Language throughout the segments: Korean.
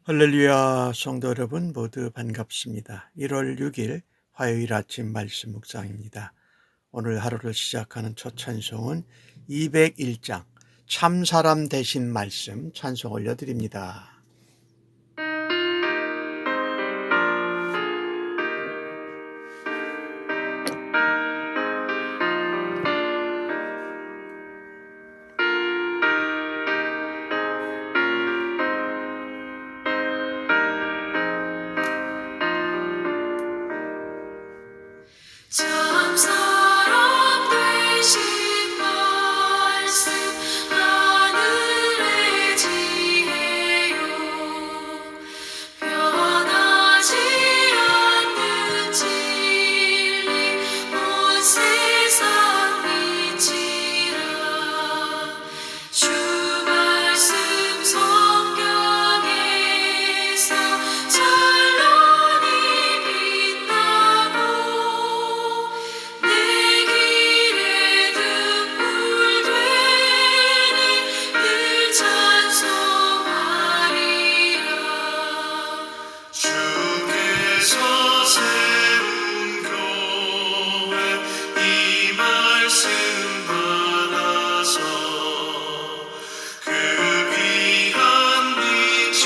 할렐루야, 성도 여러분 모두 반갑습니다. 1월 6일 화요일 아침 말씀 묵상입니다. 오늘 하루를 시작하는 첫 찬송은 201장 참사람 되신 말씀 찬송 올려드립니다. 참 사람 되신 말씀 하늘의 지혜요 변하지 않는 진리 온 세상 빛이라 주 말씀 성경에서 찬란히 빛나고 내 길에 등불 되니 늘 찬송하리라 주께서 세운 교회 이 말씀 받아서 그 귀한 빛을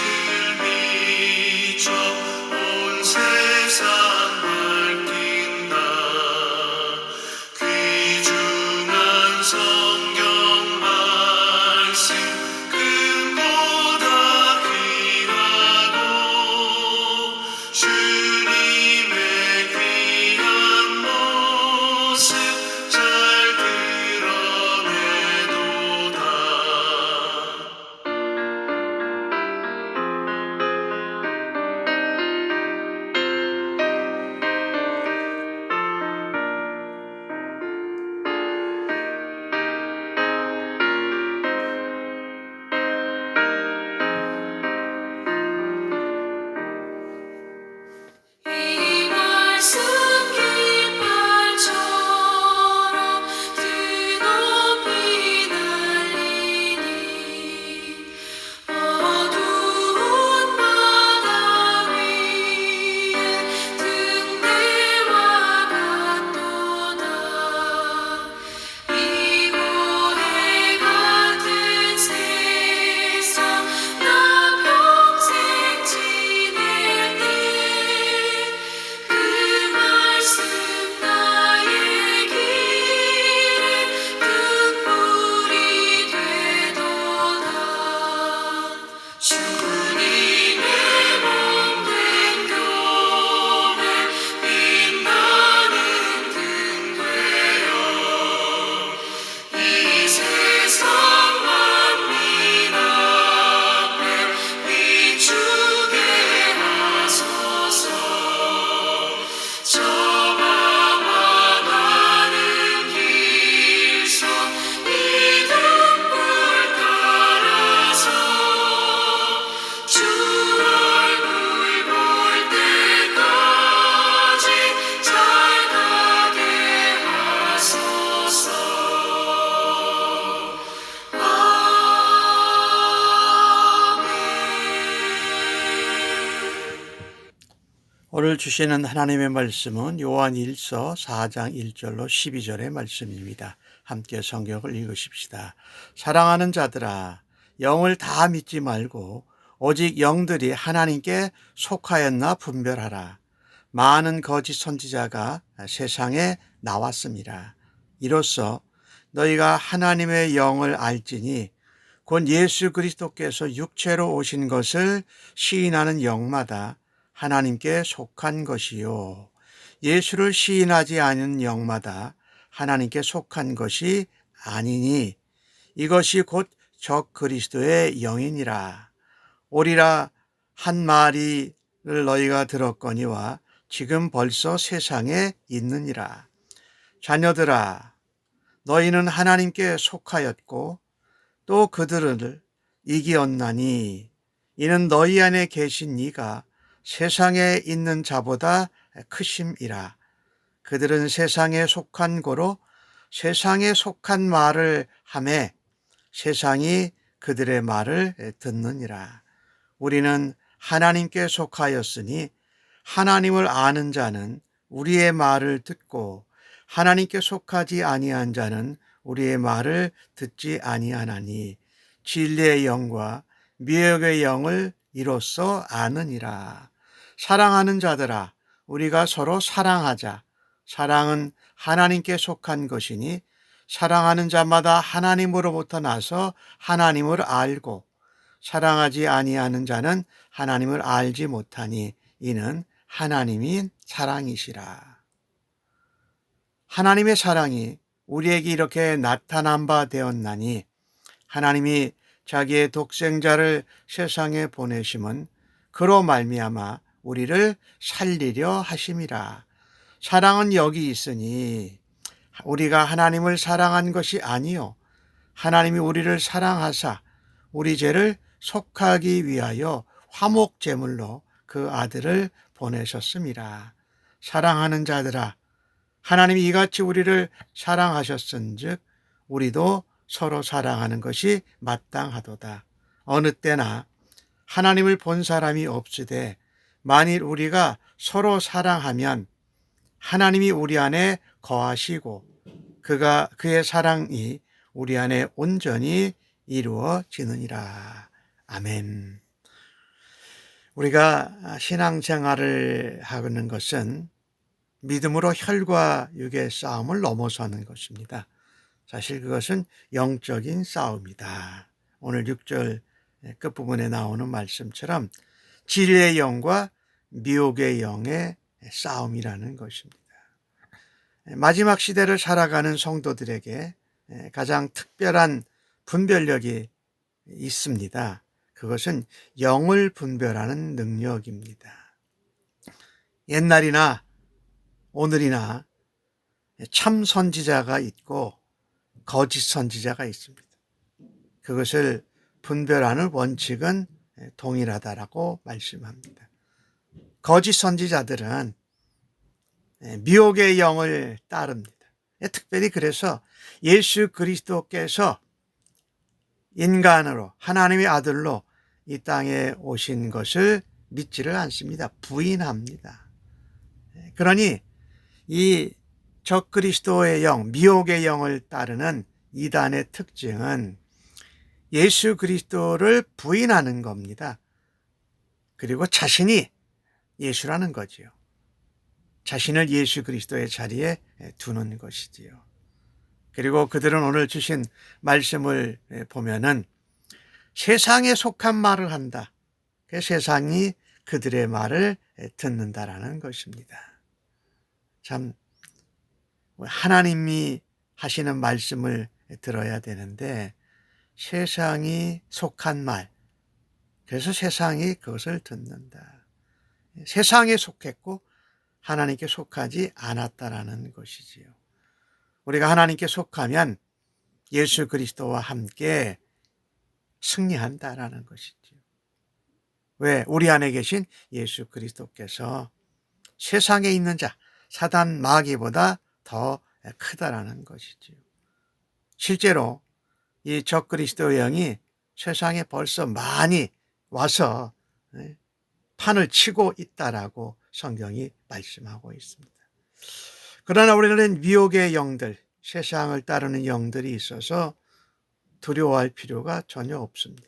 비춰 온 세상 밝힌다 귀중한 성경 말씀 금보다 귀하고 주님의 귀한 모습 잘 드러내도다 이 말씀 깃발처럼 드높이 날리니 어두운 바다 위에 등대와 같도다 이고해 같은 세상 나 평생 지낼 때 그 말씀 나의 길에 등불이 되도다 주님의 몸된 교회 빛나는 등 되어 이 세상 만민 앞에 비추게 하소서 저 방황하는 길선 이 등불 따라서 주 얼굴 볼 때까지 잘 가게 하소서 오늘 주시는 하나님의 말씀은 요한일서 4장 1절로 12절의 말씀입니다. 함께 성경을 읽으십시다. 사랑하는 자들아, 영을 다 믿지 말고 오직 영들이 하나님께 속하였나 분별하라. 많은 거짓 선지자가 세상에 나왔습니다. 이로써 너희가 하나님의 영을 알지니 곧 예수 그리스도께서 육체로 오신 것을 시인하는 영마다 하나님께 속한 것이요 예수를 시인하지 않은 영마다 하나님께 속한 것이 아니니 이것이 곧 적 그리스도의 영이니라. 오리라 한 마리를 너희가 들었거니와 지금 벌써 세상에 있느니라. 자녀들아, 너희는 하나님께 속하였고 또 그들을 이기었나니 이는 너희 안에 계신 이가 세상에 있는 자보다 크심이라. 그들은 세상에 속한 고로 세상에 속한 말을 하매 세상이 그들의 말을 듣느니라. 우리는 하나님께 속하였으니 하나님을 아는 자는 우리의 말을 듣고 하나님께 속하지 아니한 자는 우리의 말을 듣지 아니하나니 진리의 영과 미혹의 영을 이로써 아느니라. 사랑하는 자들아, 우리가 서로 사랑하자. 사랑은 하나님께 속한 것이니 사랑하는 자마다 하나님으로부터 나서 하나님을 알고 사랑하지 아니하는 자는 하나님을 알지 못하니 이는 하나님이 사랑이시라. 하나님의 사랑이 우리에게 이렇게 나타난 바 되었나니 하나님이 자기의 독생자를 세상에 보내심은 그로 말미암아 우리를 살리려 하심이라. 사랑은 여기 있으니 우리가 하나님을 사랑한 것이 아니요 하나님이 우리를 사랑하사 우리 죄를 속하기 위하여 화목 제물로 그 아들을 보내셨음이라. 사랑하는 자들아, 하나님이 이같이 우리를 사랑하셨은즉 우리도 서로 사랑하는 것이 마땅하도다. 어느 때나 하나님을 본 사람이 없으되 만일 우리가 서로 사랑하면 하나님이 우리 안에 거하시고 그의 사랑이 우리 안에 온전히 이루어지느니라. 아멘. 우리가 신앙생활을 하는 것은 믿음으로 혈과 육의 싸움을 넘어서는 것입니다. 사실 그것은 영적인 싸움이다. 오늘 6절 끝부분에 나오는 말씀처럼 진리의 영과 미혹의 영의 싸움이라는 것입니다. 마지막 시대를 살아가는 성도들에게 가장 특별한 분별력이 있습니다. 그것은 영을 분별하는 능력입니다. 옛날이나 오늘이나 참 선지자가 있고 거짓 선지자가 있습니다. 그것을 분별하는 원칙은 동일하다라고 말씀합니다. 거짓 선지자들은 미혹의 영을 따릅니다. 특별히 그래서 예수 그리스도께서 인간으로 하나님의 아들로 이 땅에 오신 것을 믿지를 않습니다. 부인합니다. 그러니 이 적그리스도의 영, 미혹의 영을 따르는 이단의 특징은 예수 그리스도를 부인하는 겁니다. 그리고 자신이 예수라는 거지요. 자신을 예수 그리스도의 자리에 두는 것이지요. 그리고 그들은 오늘 주신 말씀을 보면은 세상에 속한 말을 한다. 세상이 그들의 말을 듣는다라는 것입니다. 참 하나님이 하시는 말씀을 들어야 되는데 세상이 속한 말, 그래서 세상이 그것을 듣는다. 세상에 속했고 하나님께 속하지 않았다라는 것이지요. 우리가 하나님께 속하면 예수 그리스도와 함께 승리한다라는 것이죠. 왜? 우리 안에 계신 예수 그리스도께서 세상에 있는 자, 사단 마귀보다 더 크다라는 것이죠. 실제로 이 적그리스도의 영이 세상에 벌써 많이 와서 판을 치고 있다라고 성경이 말씀하고 있습니다. 그러나 우리는 미혹의 영들, 세상을 따르는 영들이 있어서 두려워할 필요가 전혀 없습니다.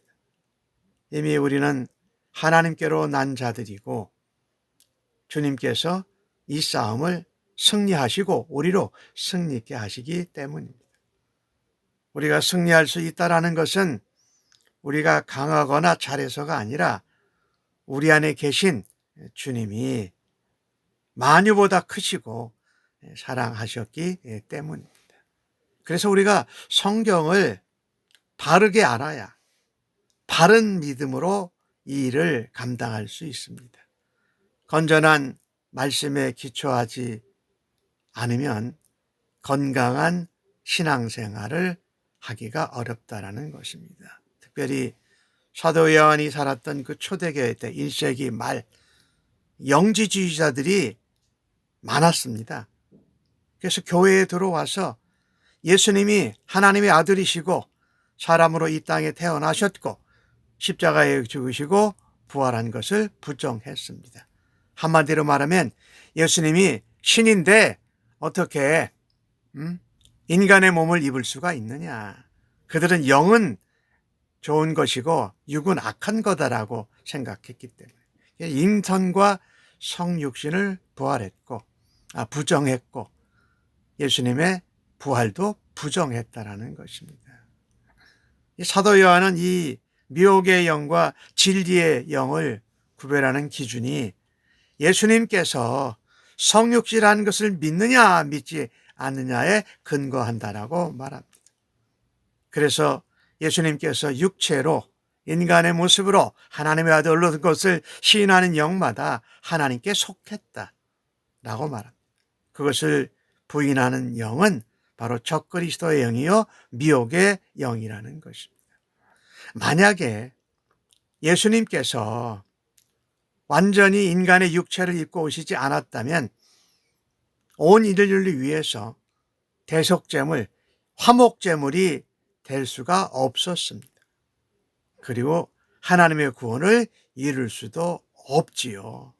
이미 우리는 하나님께로 난 자들이고 주님께서 이 싸움을 승리하시고 우리로 승리있게 하시기 때문입니다. 우리가 승리할 수 있다는 것은 우리가 강하거나 잘해서가 아니라 우리 안에 계신 주님이 만유보다 크시고 사랑하셨기 때문입니다. 그래서 우리가 성경을 바르게 알아야 바른 믿음으로 이 일을 감당할 수 있습니다. 건전한 말씀에 기초하지 않으면 건강한 신앙생활을 하기가 어렵다라는 것입니다. 특별히 사도 요한이 살았던 그 초대교회 때 1세기 말 영지주의자들이 많았습니다. 그래서 교회에 들어와서 예수님이 하나님의 아들이시고 사람으로 이 땅에 태어나셨고 십자가에 죽으시고 부활한 것을 부정했습니다. 한마디로 말하면 예수님이 신인데 어떻게 인간의 몸을 입을 수가 있느냐. 그들은 영은 좋은 것이고 육은 악한 거다라고 생각했기 때문에 인선과 성육신을 부정했고 예수님의 부활도 부정했다라는 것입니다. 이 사도 요한은 이 미혹의 영과 진리의 영을 구별하는 기준이 예수님께서 성육신한 것을 믿느냐 믿지 않느냐에 근거한다라고 말합니다. 그래서 예수님께서 육체로 인간의 모습으로 하나님의 아들로 온 것을 시인하는 영마다 하나님께 속했다라고 말합니다. 그것을 부인하는 영은 바로 적그리스도의 영이요 미혹의 영이라는 것입니다. 만약에 예수님께서 완전히 인간의 육체를 입고 오시지 않았다면 온 인류를 위해서 대속제물, 화목제물이 될 수가 없었습니다. 그리고 하나님의 구원을 이룰 수도 없지요.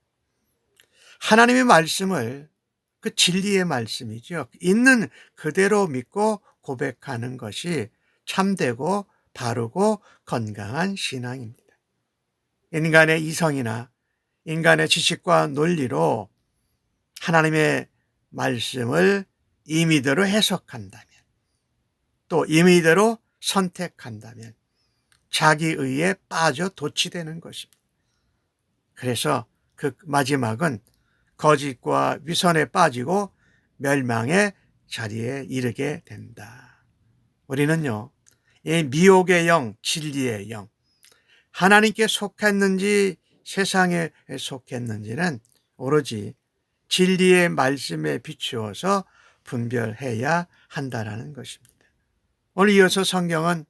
하나님의 말씀을 그 진리의 말씀이죠. 있는 그대로 믿고 고백하는 것이 참되고 바르고 건강한 신앙입니다. 인간의 이성이나 인간의 지식과 논리로 하나님의 말씀을 임의대로 해석한다면 또 임의대로 선택한다면 자기의에 빠져 도취되는 것입니다. 그래서 그 마지막은 거짓과 위선에 빠지고 멸망의 자리에 이르게 된다. 우리는요, 이 미혹의 영, 진리의 영, 하나님께 속했는지 세상에 속했는지는 오로지 진리의 말씀에 비추어서 분별해야 한다라는 것입니다. 오늘 이어서 성경은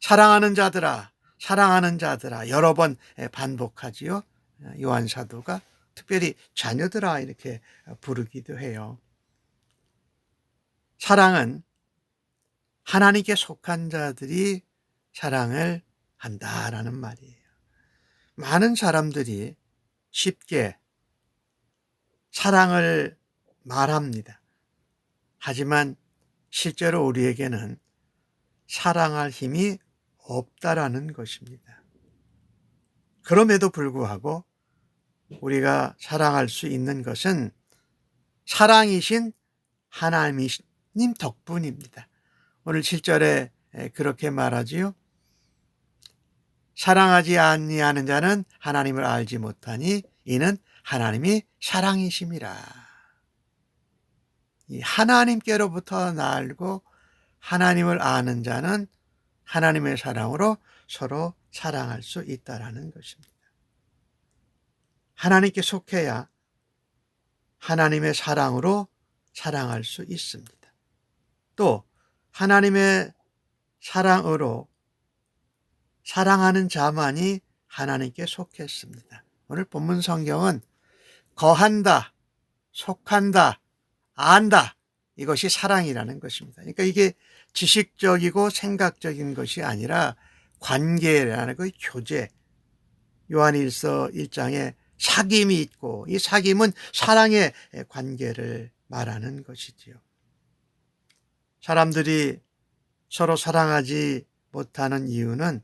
사랑하는 자들아 여러 번 반복하지요. 요한 사도가 특별히 자녀들아 이렇게 부르기도 해요. 사랑은 하나님께 속한 자들이 사랑을 한다라는 말이에요. 많은 사람들이 쉽게 사랑을 말합니다. 하지만 실제로 우리에게는 사랑할 힘이 없다라는 것입니다. 그럼에도 불구하고 우리가 사랑할 수 있는 것은 사랑이신 하나님 덕분입니다. 오늘 7절에 그렇게 말하지요. 사랑하지 아니하는 자는 하나님을 알지 못하니 이는 하나님이 사랑이심이라. 이 하나님께로부터 날고 하나님을 아는 자는 하나님의 사랑으로 서로 사랑할 수 있다라는 것입니다. 하나님께 속해야 하나님의 사랑으로 사랑할 수 있습니다. 또 하나님의 사랑으로 사랑하는 자만이 하나님께 속했습니다. 오늘 본문 성경은 거한다, 속한다, 안다, 이것이 사랑이라는 것입니다. 그러니까 이게 지식적이고 생각적인 것이 아니라 관계라는 그 교제. 요한일서 1장에 사귐이 있고 이 사귐은 사랑의 관계를 말하는 것이지요. 사람들이 서로 사랑하지 못하는 이유는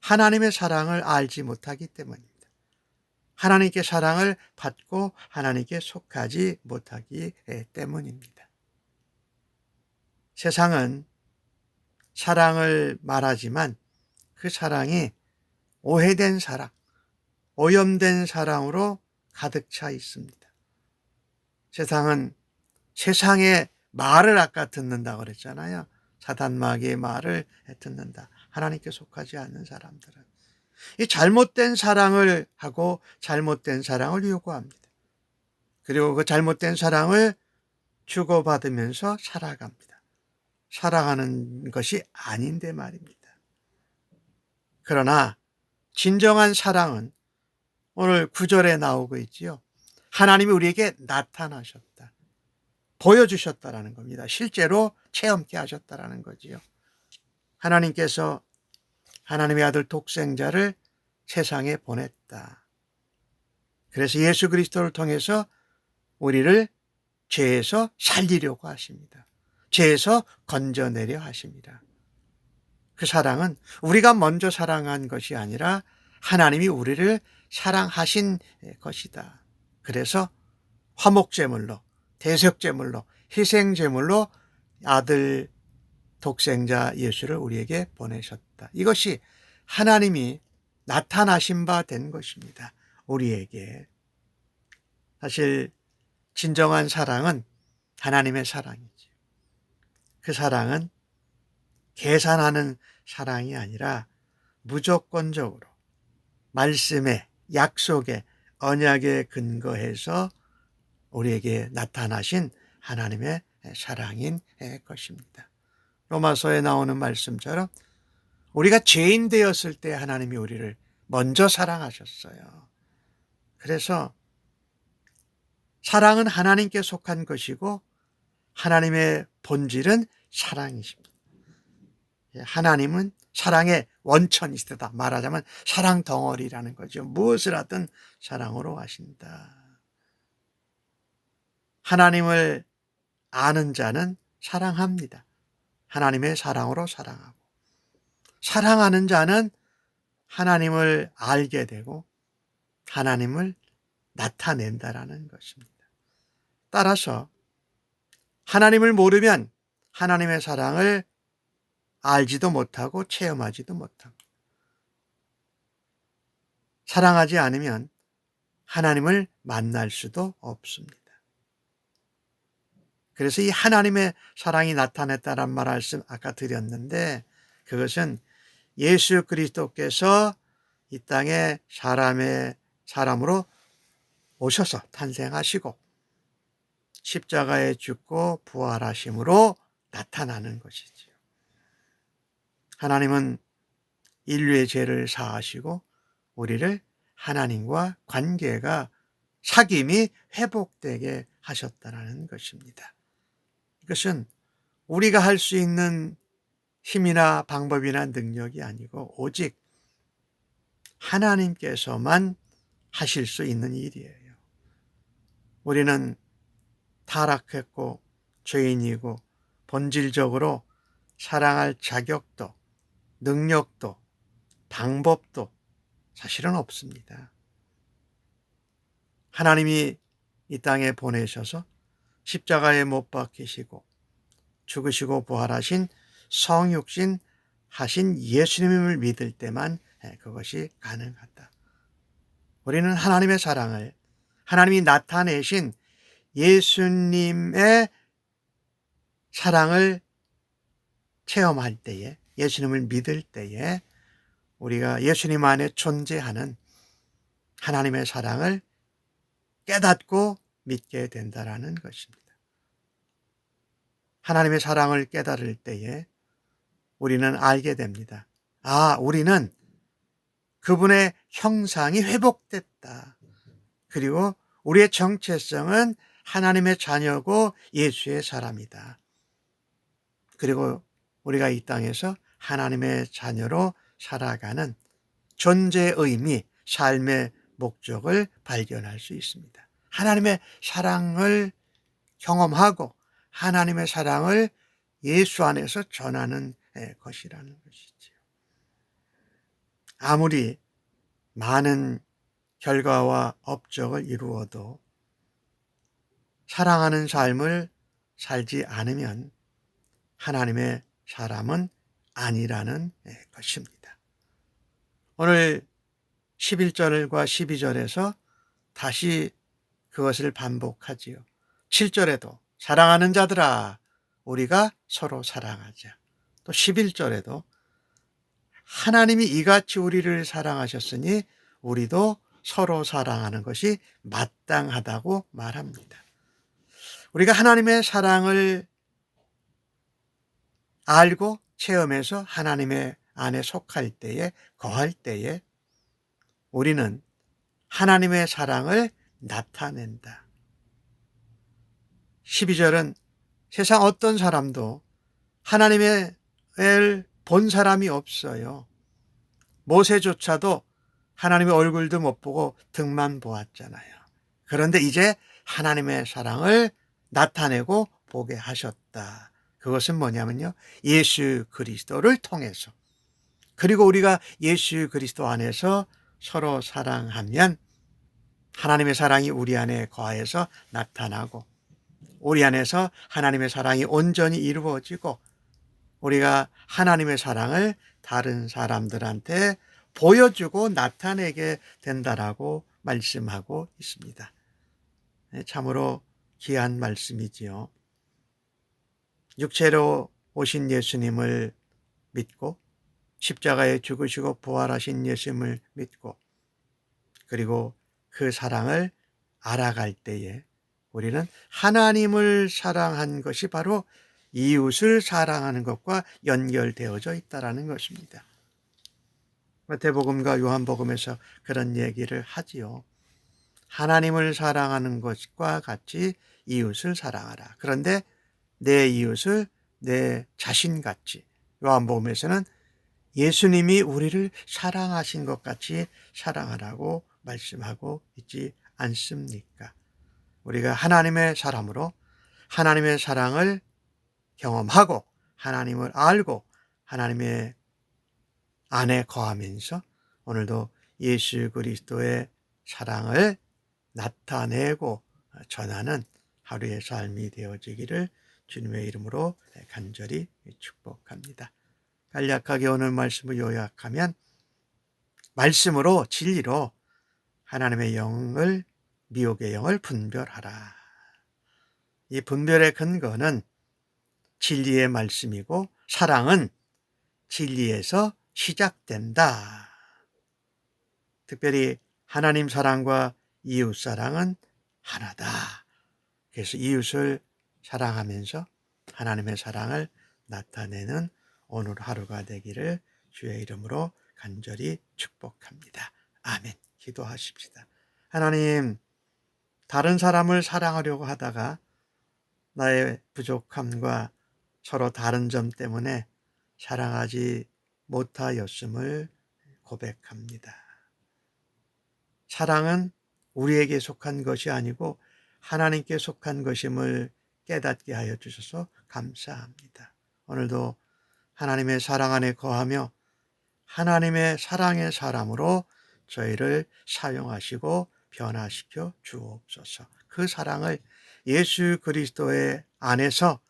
하나님의 사랑을 알지 못하기 때문입니다. 하나님께 사랑을 받고 하나님께 속하지 못하기 때문입니다. 세상은 사랑을 말하지만 그 사랑이 오해된 사랑, 오염된 사랑으로 가득 차 있습니다. 세상은 세상의 말을 아까 듣는다고 그랬잖아요. 사단마귀의 말을 듣는다. 하나님께 속하지 않는 사람들은 이 잘못된 사랑을 하고 잘못된 사랑을 요구합니다. 그리고 그 잘못된 사랑을 주고받으면서 살아갑니다. 사랑하는 것이 아닌데 말입니다. 그러나 진정한 사랑은 오늘 9절에 나오고 있지요. 하나님이 우리에게 나타나셨다. 보여주셨다라는 겁니다. 실제로 체험케 하셨다라는 거지요. 하나님께서 하나님의 아들 독생자를 세상에 보냈다. 그래서 예수 그리스도를 통해서 우리를 죄에서 살리려고 하십니다. 죄에서 건져내려 하십니다. 그 사랑은 우리가 먼저 사랑한 것이 아니라 하나님이 우리를 사랑하신 것이다. 그래서 화목제물로, 대속제물로, 희생제물로 아들 독생자 예수를 우리에게 보내셨다. 이것이 하나님이 나타나신 바 된 것입니다. 우리에게. 사실 진정한 사랑은 하나님의 사랑이죠. 그 사랑은 계산하는 사랑이 아니라 무조건적으로 말씀에, 약속에, 언약에 근거해서 우리에게 나타나신 하나님의 사랑인 것입니다. 로마서에 나오는 말씀처럼 우리가 죄인 되었을 때 하나님이 우리를 먼저 사랑하셨어요. 그래서 사랑은 하나님께 속한 것이고 하나님의 본질은 사랑이십니다. 하나님은 사랑의 원천이시다. 말하자면 사랑 덩어리라는 거죠. 무엇을 하든 사랑으로 하신다. 하나님을 아는 자는 사랑합니다. 하나님의 사랑으로 사랑하고 사랑하는 자는 하나님을 알게 되고 하나님을 나타낸다라는 것입니다. 따라서 하나님을 모르면 하나님의 사랑을 알지도 못하고 체험하지도 못합니다. 사랑하지 않으면 하나님을 만날 수도 없습니다. 그래서 이 하나님의 사랑이 나타났다는 말씀 아까 드렸는데 그것은 예수 그리스도께서 이 땅에 사람으로 오셔서 탄생하시고 십자가에 죽고 부활하심으로 나타나는 것이지요. 하나님은 인류의 죄를 사하시고 우리를 하나님과 관계가 사귐이 회복되게 하셨다는 것입니다. 이것은 우리가 할 수 있는 힘이나 방법이나 능력이 아니고 오직 하나님께서만 하실 수 있는 일이에요. 우리는 타락했고 죄인이고 본질적으로 사랑할 자격도 능력도 방법도 사실은 없습니다. 하나님이 이 땅에 보내셔서 십자가에 못 박히시고 죽으시고 부활하신 성육신 하신 예수님을 믿을 때만 그것이 가능하다. 우리는 하나님의 사랑을 하나님이 나타내신 예수님의 사랑을 체험할 때에 예수님을 믿을 때에 우리가 예수님 안에 존재하는 하나님의 사랑을 깨닫고 믿게 된다라는 것입니다. 하나님의 사랑을 깨달을 때에 우리는 알게 됩니다. 우리는 그분의 형상이 회복됐다. 그리고 우리의 정체성은 하나님의 자녀고 예수의 사람이다. 그리고 우리가 이 땅에서 하나님의 자녀로 살아가는 존재의 의미, 삶의 목적을 발견할 수 있습니다. 하나님의 사랑을 경험하고 하나님의 사랑을 예수 안에서 전하는 것이라는 것이죠. 아무리 많은 결과와 업적을 이루어도 사랑하는 삶을 살지 않으면 하나님의 사람은 아니라는 것입니다. 오늘 11절과 12절에서 다시 그것을 반복하지요. 7절에도 사랑하는 자들아 우리가 서로 사랑하자. 또 11절에도 하나님이 이같이 우리를 사랑하셨으니 우리도 서로 사랑하는 것이 마땅하다고 말합니다. 우리가 하나님의 사랑을 알고 체험해서 하나님의 안에 속할 때에 거할 때에 우리는 하나님의 사랑을 나타낸다. 12절은 세상 어떤 사람도 하나님의 본 사람이 없어요. 모세조차도 하나님의 얼굴도 못 보고 등만 보았잖아요. 그런데 이제 하나님의 사랑을 나타내고 보게 하셨다. 그것은 뭐냐면요, 예수 그리스도를 통해서, 그리고 우리가 예수 그리스도 안에서 서로 사랑하면 하나님의 사랑이 우리 안에 거하여서 나타나고, 우리 안에서 하나님의 사랑이 온전히 이루어지고, 우리가 하나님의 사랑을 다른 사람들한테 보여주고 나타내게 된다라고 말씀하고 있습니다. 참으로 귀한 말씀이지요. 육체로 오신 예수님을 믿고 십자가에 죽으시고 부활하신 예수님을 믿고, 그리고 그 사랑을 알아갈 때에 우리는 하나님을 사랑한 것이 바로 이웃을 사랑하는 것과 연결되어져 있다는 것입니다. 마태복음과 요한복음에서 그런 얘기를 하지요. 하나님을 사랑하는 것과 같이 이웃을 사랑하라. 그런데 내 이웃을 내 자신같이, 요한복음에서는 예수님이 우리를 사랑하신 것 같이 사랑하라고 말씀하고 있지 않습니까? 우리가 하나님의 사람으로 하나님의 사랑을 경험하고 하나님을 알고 하나님의 안에 거하면서 오늘도 예수 그리스도의 사랑을 나타내고 전하는 하루의 삶이 되어지기를 주님의 이름으로 간절히 축복합니다. 간략하게 오늘 말씀을 요약하면, 말씀으로 진리로 하나님의 영을 미혹의 영을 분별하라. 이 분별의 근거는 진리의 말씀이고 사랑은 진리에서 시작된다. 특별히 하나님 사랑과 이웃 사랑은 하나다. 그래서 이웃을 사랑하면서 하나님의 사랑을 나타내는 오늘 하루가 되기를 주의 이름으로 간절히 축복합니다. 아멘. 기도하십시다. 하나님, 다른 사람을 사랑하려고 하다가 나의 부족함과 서로 다른 점 때문에 사랑하지 못하였음을 고백합니다. 사랑은 우리에게 속한 것이 아니고 하나님께 속한 것임을 깨닫게 하여 주셔서 감사합니다. 오늘도 하나님의 사랑 안에 거하며 하나님의 사랑의 사람으로 저희를 사용하시고 변화시켜 주옵소서. 그 사랑을 예수 그리스도의 안에서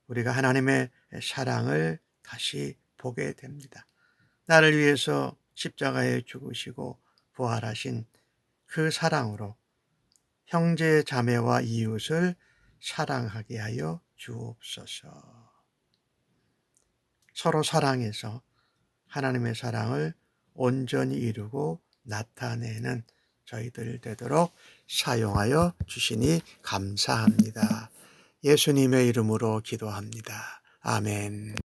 우리가 하나님의 사랑을 다시 보게 됩니다. 나를 위해서 십자가에 죽으시고 부활하신 그 사랑으로 형제 자매와 이웃을 사랑하게 하여 주옵소서. 서로 사랑해서 하나님의 사랑을 온전히 이루고 나타내는 저희들 되도록 사용하여 주시니 감사합니다. 예수님의 이름으로 기도합니다. 아멘.